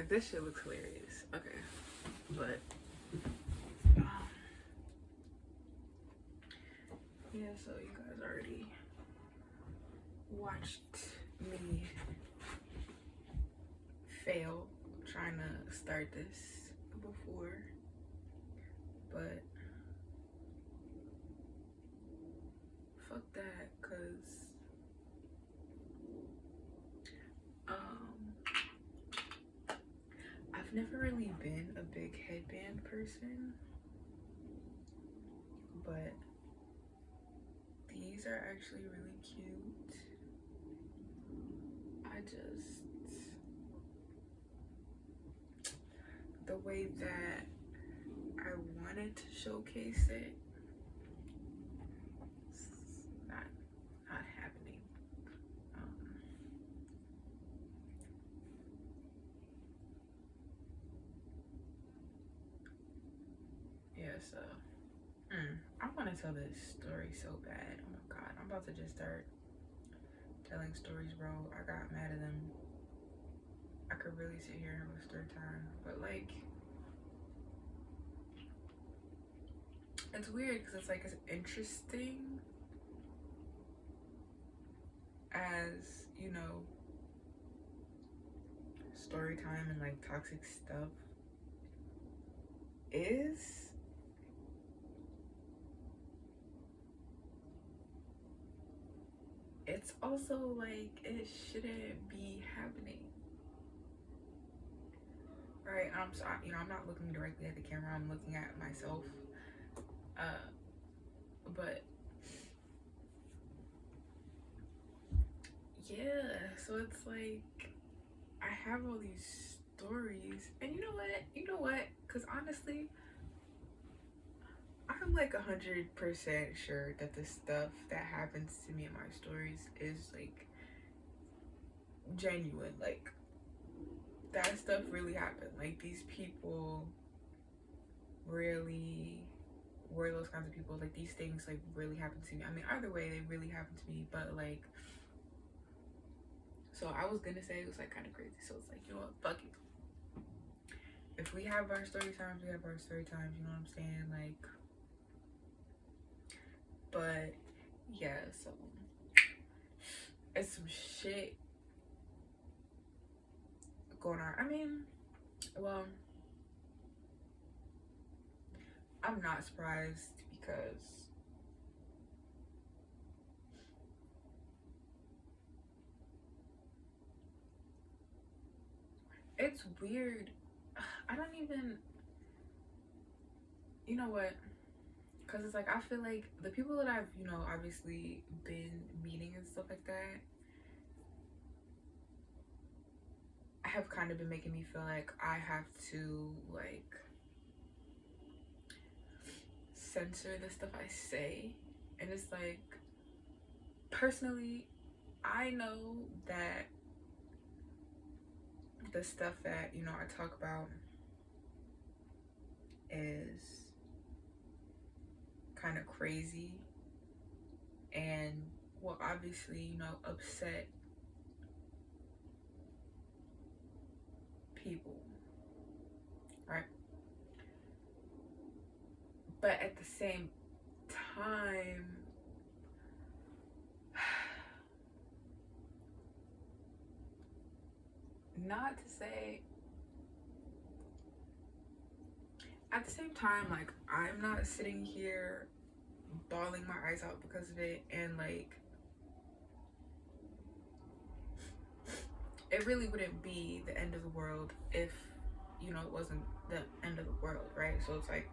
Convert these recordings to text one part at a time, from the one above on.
This shit looks hilarious. Okay, but yeah. So you guys already watched me fail trying to start this before, but fuck that, cause I've never really been a big headband person, but these are actually really cute. I just, the way that I wanted to showcase it, it's not happening. Yeah, so I want to tell this story so bad. Oh my god, I'm about to just start telling stories, bro. I got mad at them. I could really sit here and have a story time, but like, it's weird because it's like as interesting as, you know, story time and like toxic stuff is. It's also like it shouldn't be happening. Right? I'm sorry, you know, I'm not looking directly at the camera, I'm looking at myself. But yeah, so it's like I have all these stories, and you know what? Because honestly, I'm like 100% sure that the stuff that happens to me in my stories is like genuine. Like that stuff really happened. Like these people really were those kinds of people. Like these things like really happened to me. I mean, either way, they really happened to me. But like, so I was gonna say it was like kind of crazy. So it's like, you know what? Fuck it. If we have our story times, we have our story times. You know what I'm saying? Like, but yeah. So it's some shit going on. I mean, well, I'm not surprised because it's weird. I don't even, you know what? Because it's like, I feel like the people that I've, you know, obviously been meeting and stuff like that have kind of been making me feel like I have to, like, censor the stuff I say. And it's like, personally, I know that the stuff that, you know, I talk about is kind of crazy and will obviously, you know, upset people, right? But at the same time, not to say, at the same time, like, I'm not sitting here bawling my eyes out because of it, and like, it really wouldn't be the end of the world if, you know, it wasn't the end of the world, right? So it's like,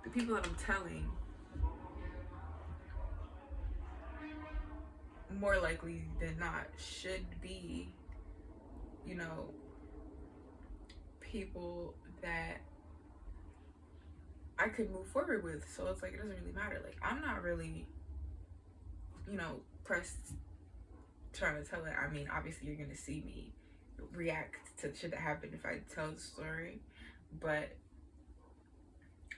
the people that I'm telling, more likely than not, should be, you know, people that I could move forward with. So it's like, it doesn't really matter. Like, I'm not really, you know, pressed trying to tell it. I mean, obviously you're gonna see me react to shit that happened if I tell the story, but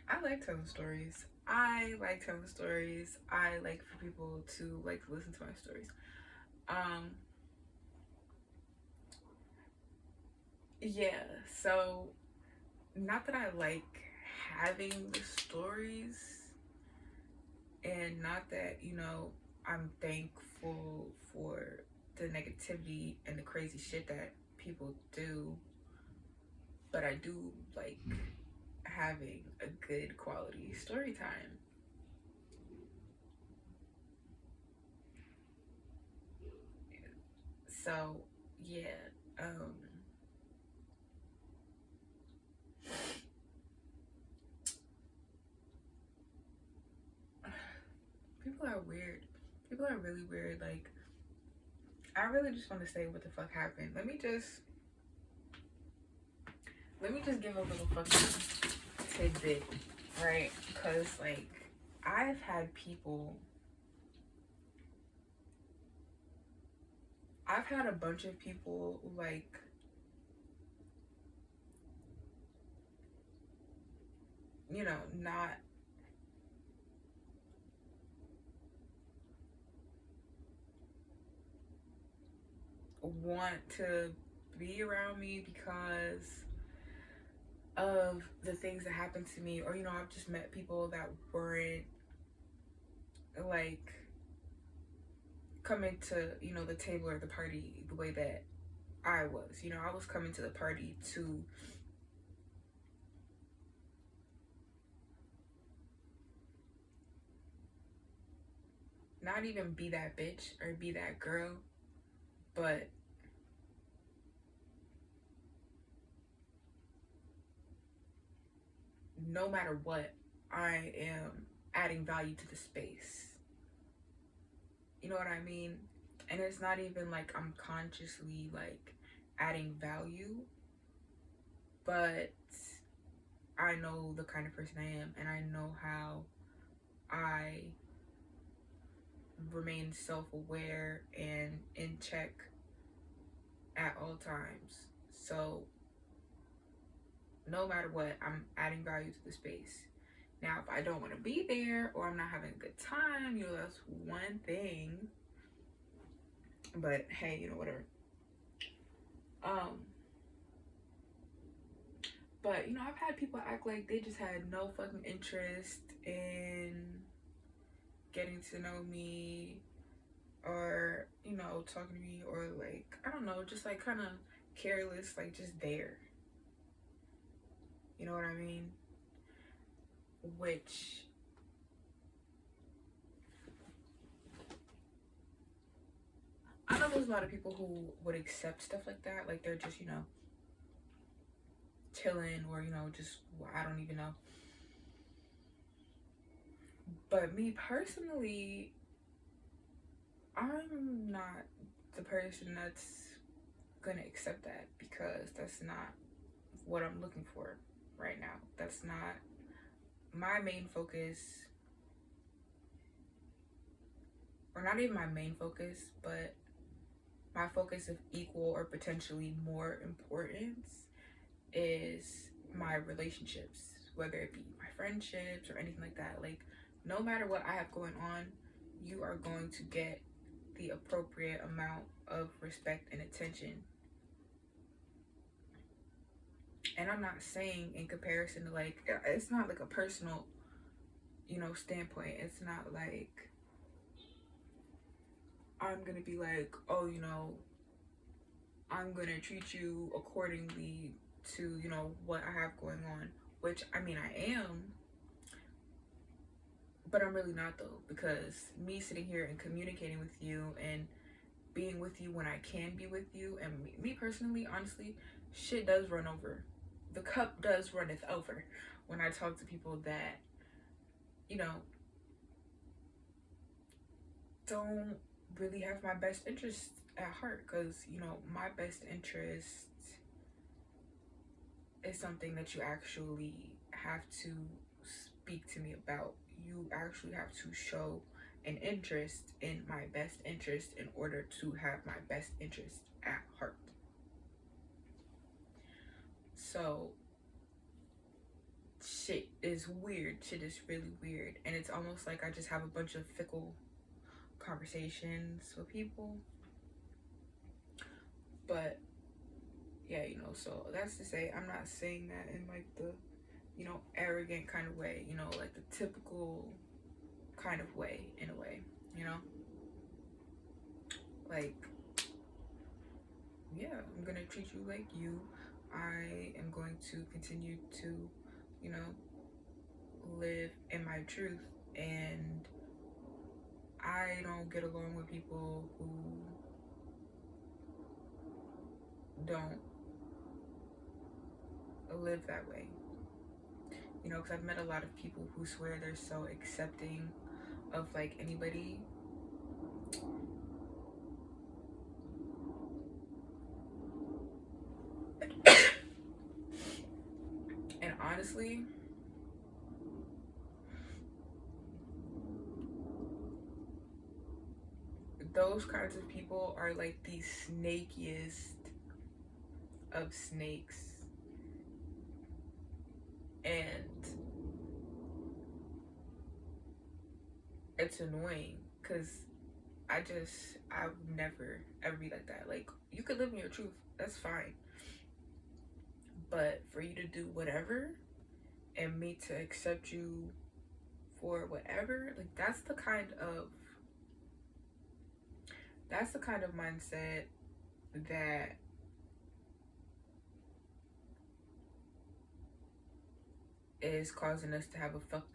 I like telling stories. I like telling stories. I like for people to like to listen to my stories. yeah, so not that I like having the stories, and not that, I'm thankful for the negativity and the crazy shit that people do, but I do like having a good quality story time. So, yeah, um, people are weird. People are really weird. Like, I really just want to say what the fuck happened. Let me just give a little fucking tidbit, right? Because like I've had people, I've had a bunch of people like not want to be around me because of the things that happened to me, or I've just met people that weren't like coming to the table or the party the way that I was. I was coming to the party to not even be that bitch or be that girl, but no matter what, I am adding value to the space. You know what I mean? And it's not even like I'm consciously like adding value, but I know the kind of person I am, and I know how I remain self-aware and in check at all times. So no matter what, I'm adding value to the space. Now, if I don't want to be there or I'm not having a good time, that's one thing. But hey, whatever. Um, but I've had people act like they just had no fucking interest in getting to know me, or talking to me, or like I don't know, just like kind of careless, like just there. You know what I mean? Which I know there's a lot of people who would accept stuff like that, like they're just chilling, or just I don't even know. But me personally, I'm not the person that's gonna accept that, because that's not what I'm looking for right now. That's not my main focus, or not even my main focus, but my focus of equal or potentially more importance is my relationships, whether it be my friendships or anything like that. Like, no matter what I have going on, you are going to get the appropriate amount of respect and attention. And I'm not saying in comparison to, like, it's not like a personal, standpoint. It's not like I'm gonna be like, oh, I'm gonna treat you accordingly to, what I have going on, which I mean, I am, but I'm really not though, because me sitting here and communicating with you and being with you when I can be with you, and me personally, honestly, shit does run over. The cup does runneth over when I talk to people that, you know, don't really have my best interest at heart, because, my best interest is something that you actually have to speak to me about. You actually have to show an interest in my best interest in order to have my best interest at heart. So shit is weird. Shit is really weird. And it's almost like I just have a bunch of fickle conversations with people. But, yeah, you know, so that's to say, I'm not saying that in like the, you know, arrogant kind of way, you know, like the typical kind of way, in a way, you know, like, yeah, I'm gonna treat you like you. I am going to continue to, you know, live in my truth, and I don't get along with people who don't live that way. You know, because I've met a lot of people who swear they're so accepting of like anybody. And honestly, those kinds of people are like the snakiest of snakes. And it's annoying because I've never ever be like that. Like, you could live in your truth, that's fine. But for you to do whatever and me to accept you for whatever, like that's the kind of mindset that is causing us to have a fucked